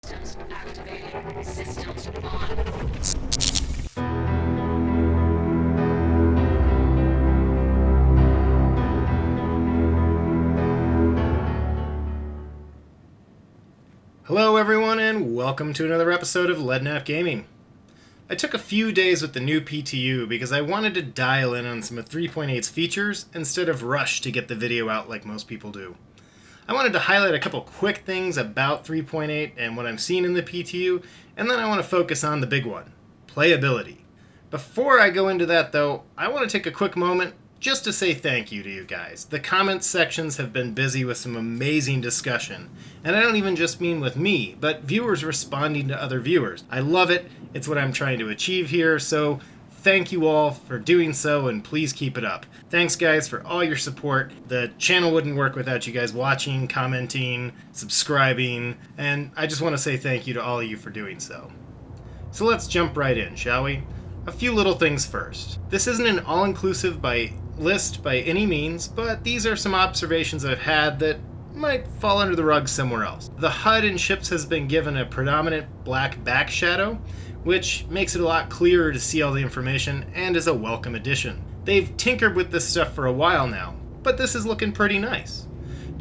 Systems activated. Systems on. Hello everyone and welcome to another episode of Leadnap Gaming. I took a few days with the new PTU because I wanted to dial in on some of 3.8's features instead of rush to get the video out like most people do. I wanted to highlight a couple quick things about 3.8 and what I'm seeing in the PTU, and then I want to focus on the big one, playability. Before I go into that though, I want to take a quick moment just to say thank you to you guys. The comments sections have been busy with some amazing discussion. And I don't even just mean with me, but viewers responding to other viewers. I love it. It's what I'm trying to achieve here, so thank you all for doing so, and please keep it up. Thanks guys for all your support. The channel wouldn't work without you guys watching, commenting, subscribing, and I just want to say thank you to all of you for doing so. So let's jump right in, shall we? A few little things first. This isn't an all-inclusive list by any means, but these are some observations I've had that might fall under the rug somewhere else. The HUD in ships has been given a predominant black back shadow, which makes it a lot clearer to see all the information and is a welcome addition. They've tinkered with this stuff for a while now, but this is looking pretty nice.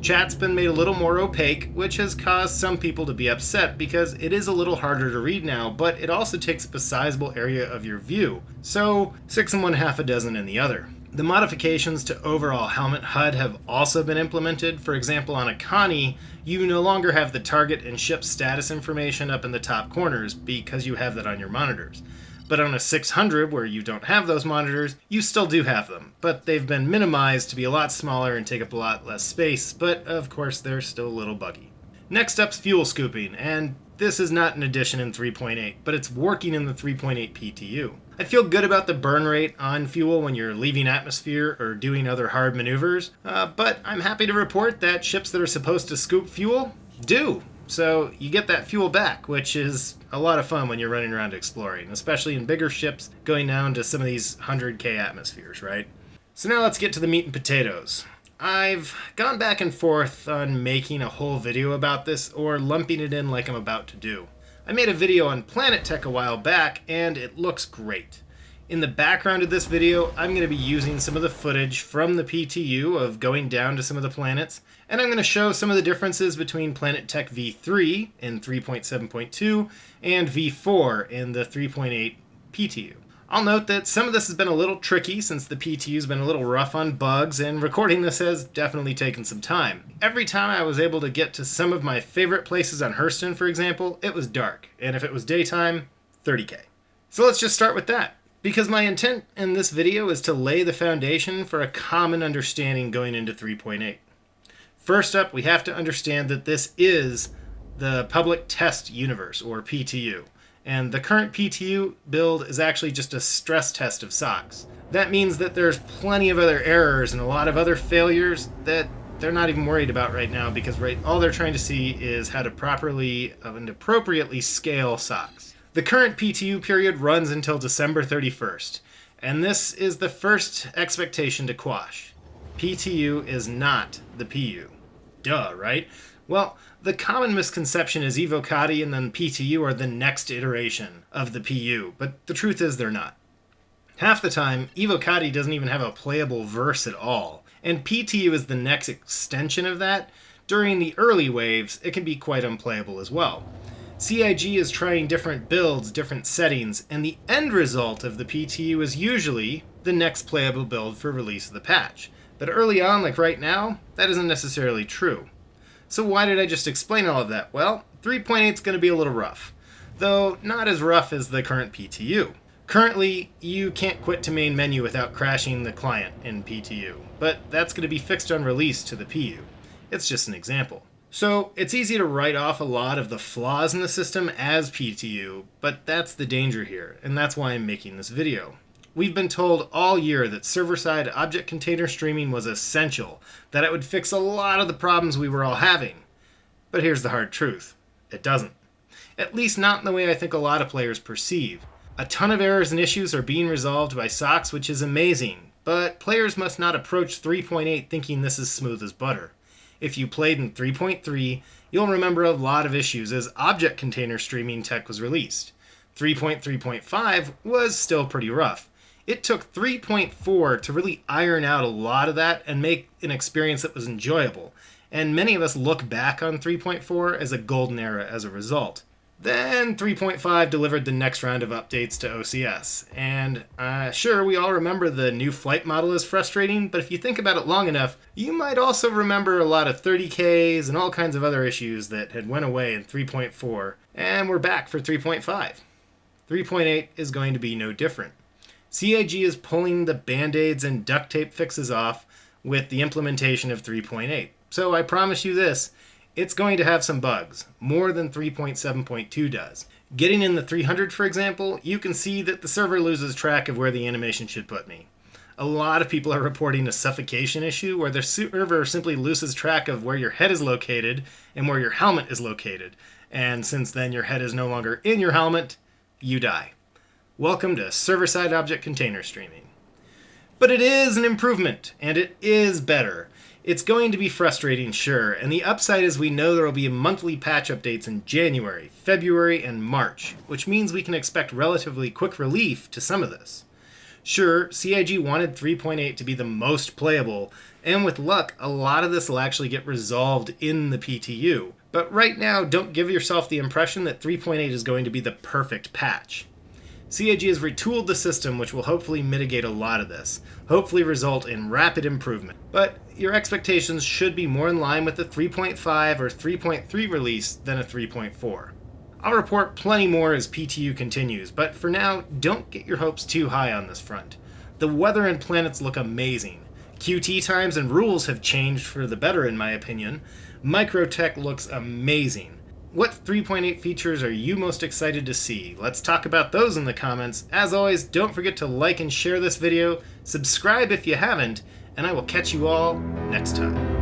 Chat's been made a little more opaque, which has caused some people to be upset because it is a little harder to read now, but it also takes up a sizable area of your view, so 6 in one, half a dozen in the other. The modifications to overall helmet HUD have also been implemented. For example, on a Connie, you no longer have the target and ship status information up in the top corners because you have that on your monitors. But on a 600, where you don't have those monitors, you still do have them. But they've been minimized to be a lot smaller and take up a lot less space, but of course they're still a little buggy. Next up's fuel scooping, and this is not an addition in 3.8, but it's working in the 3.8 PTU. I feel good about the burn rate on fuel when you're leaving atmosphere or doing other hard maneuvers, but I'm happy to report that ships that are supposed to scoop fuel do. So you get that fuel back, which is a lot of fun when you're running around exploring, especially in bigger ships going down to some of these 100K atmospheres, right? So now let's get to the meat and potatoes. I've gone back and forth on making a whole video about this or lumping it in like I'm about to do. I made a video on Planet Tech a while back, and it looks great. In the background of this video, I'm going to be using some of the footage from the PTU of going down to some of the planets, and I'm going to show some of the differences between Planet Tech V3 in 3.7.2 and V4 in the 3.8 PTU. I'll note that some of this has been a little tricky since the PTU's been a little rough on bugs, and recording this has definitely taken some time. Every time I was able to get to some of my favorite places on Hurston, for example, it was dark, and if it was daytime, 30K. So let's just start with that, because my intent in this video is to lay the foundation for a common understanding going into 3.8. First up, we have to understand that this is the Public Test Universe, or PTU. And the current PTU build is actually just a stress test of SSOCS. That means that there's plenty of other errors and a lot of other failures that they're not even worried about right now, because all they're trying to see is how to properly and appropriately scale SSOCS. The current PTU period runs until December 31st, and this is the first expectation to quash. PTU is not the PU. Duh, right? Well, the common misconception is Evocati and then PTU are the next iteration of the PU, but the truth is they're not. Half the time, Evocati doesn't even have a playable verse at all, and PTU is the next extension of that. During the early waves, it can be quite unplayable as well. CIG is trying different builds, different settings, and the end result of the PTU is usually the next playable build for release of the patch. But early on, like right now, that isn't necessarily true. So why did I just explain all of that? Well, 3.8 is going to be a little rough, though not as rough as the current PTU. Currently, you can't quit to main menu without crashing the client in PTU, but that's going to be fixed on release to the PU. It's just an example. So it's easy to write off a lot of the flaws in the system as PTU, but that's the danger here, and that's why I'm making this video. We've been told all year that server-side object container streaming was essential, that it would fix a lot of the problems we were all having. But here's the hard truth. It doesn't. At least not in the way I think a lot of players perceive. A ton of errors and issues are being resolved by SSOCS, which is amazing, but players must not approach 3.8 thinking this is smooth as butter. If you played in 3.3, you'll remember a lot of issues as object container streaming tech was released. 3.3.5 was still pretty rough. It took 3.4 to really iron out a lot of that and make an experience that was enjoyable, and many of us look back on 3.4 as a golden era as a result. Then 3.5 delivered the next round of updates to OCS, and sure, we all remember the new flight model is frustrating, but if you think about it long enough, you might also remember a lot of 30Ks and all kinds of other issues that had went away in 3.4, and we're back for 3.5. 3.8 is going to be no different. CAG is pulling the band-aids and duct tape fixes off with the implementation of 3.8, so I promise you this, it's going to have some bugs, more than 3.7.2 does. Getting in the 300, for example, you can see that the server loses track of where the animation should put me. A lot of people are reporting a suffocation issue where the server simply loses track of where your head is located and where your helmet is located. And since then your head is no longer in your helmet, you die. Welcome to server-side object container streaming. But it is an improvement, and it is better. It's going to be frustrating, sure, and the upside is we know there will be monthly patch updates in January, February, and March, which means we can expect relatively quick relief to some of this. Sure, CIG wanted 3.8 to be the most playable, and with luck, a lot of this will actually get resolved in the PTU. But right now, don't give yourself the impression that 3.8 is going to be the perfect patch. CIG has retooled the system, which will hopefully mitigate a lot of this, hopefully result in rapid improvement. But your expectations should be more in line with the 3.5 or 3.3 release than a 3.4. I'll report plenty more as PTU continues, but for now, don't get your hopes too high on this front. The weather and planets look amazing. QT times and rules have changed for the better in my opinion. Microtech looks amazing. What 3.8 features are you most excited to see? Let's talk about those in the comments. As always, don't forget to like and share this video, subscribe if you haven't, and I will catch you all next time.